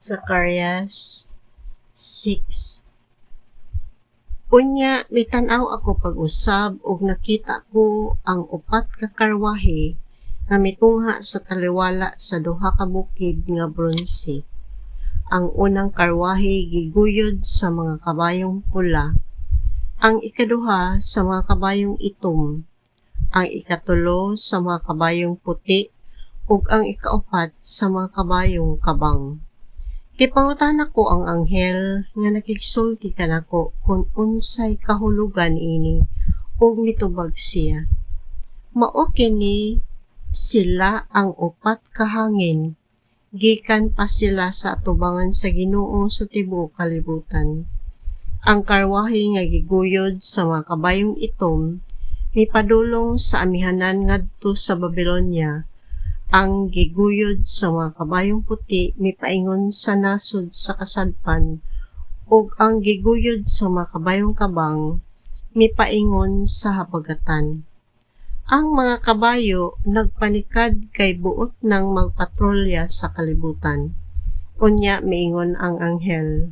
Zacarias 6. Unya, mitanaw ako pag-usab ug nakita ko ang upat ka karwahe nga mitungha sa taliwala sa duha ka bukid nga bronse. Ang unang karwahe giguyod sa mga kabayong pula, ang ikaduha sa mga kabayong itom, ang ikatulo sa mga kabayong puti, ug ang ikaapat sa mga kabayong kabang. Kipangutana ko ang anghel nga nakigsulti kanako kung unsay kahulugan ini ug mitubag siya. Mao kini sila ang upat ka hangin, gikan pa sila sa atubangan sa Ginoo sa tibuok kalibutan. Ang karwahe nga giguyod sa mga kabayong itom mipadulong sa amihanan ngadto sa Babilonia. Ang giguyod sa mga kabayong puti mipaingon sa nasod sa kasadpan, ug ang giguyod sa mga kabayong kabang mipaingon sa habagatan. Ang mga kabayo nagpanikad kay buot nang magpatrolya sa kalibutan. Unya miingon ang anghel,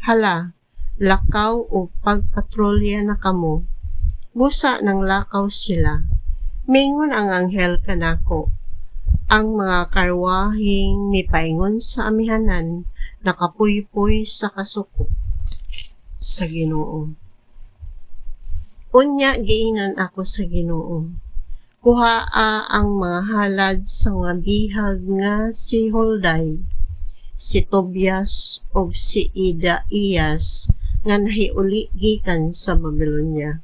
"Hala, lakaw o pagpatrolya na kamo." Busa ng lakaw sila. Miingon ang anghel kanako, ang mga karwaheng mipaingon sa amihanan nakapuypoy sa kasuko sa Ginoo. Unya giingnan ako sa Ginoo, kuhaa ang mga halad sa mga bihag nga si Hulday, si Tobias ug si Idaiyas nga nahiuli gikan sa Babilonia.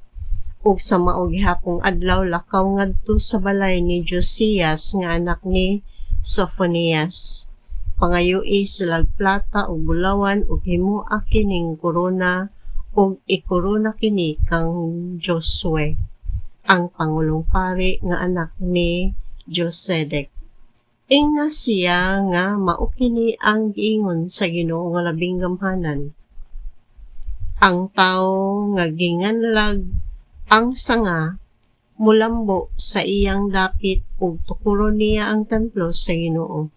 Ug sa mao gihapong adlaw lakaw ngadto sa balay ni Josias nga anak ni Sophonias. Pangayui sila plata ug bulawan ug himua kining korona ug ikorona kini kang Josue, ang pangulong pari nga anak ni Josedek. Inga siya nga mao kini ang giingon sa Ginoo nga labing gamhanan. Ang tawo nga ginganlag ang sanga mulambo sa iyang dapit ug tukuron niya ang templo sa Ginoo.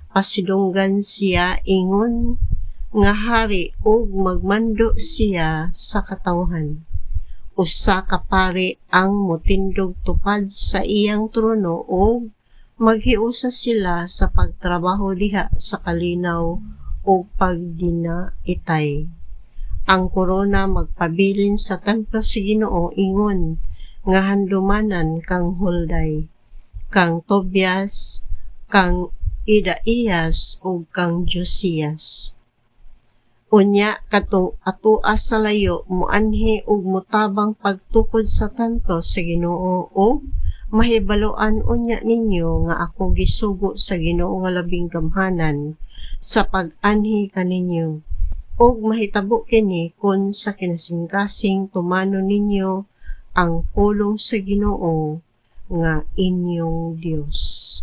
Pasidunggan siya ingon nga hari ug magmando siya sa katawhan. Usa ka pari ang motindog tupad sa iyang trono ug maghiusa sila sa pagtrabaho diha sa kalinaw ug pagdinaitay. Ang korona magpabilin sa templo sa Ginoo ingon nga handumanan kang Hulday, kang Tobias, kang Idaiyas ug kang Josias. Unya katong atoa sa layo moanhi ug motabang pagtukod sa templo sa Ginoo ug mahibaluan unya ninyo nga ako gisugo sa Ginoo nga labing gamhanan sa pag-anhi kaninyo. Og mahitabo kini kun sa kinasingkasing tumano ninyo ang pulong sa Ginoo nga inyong Dios.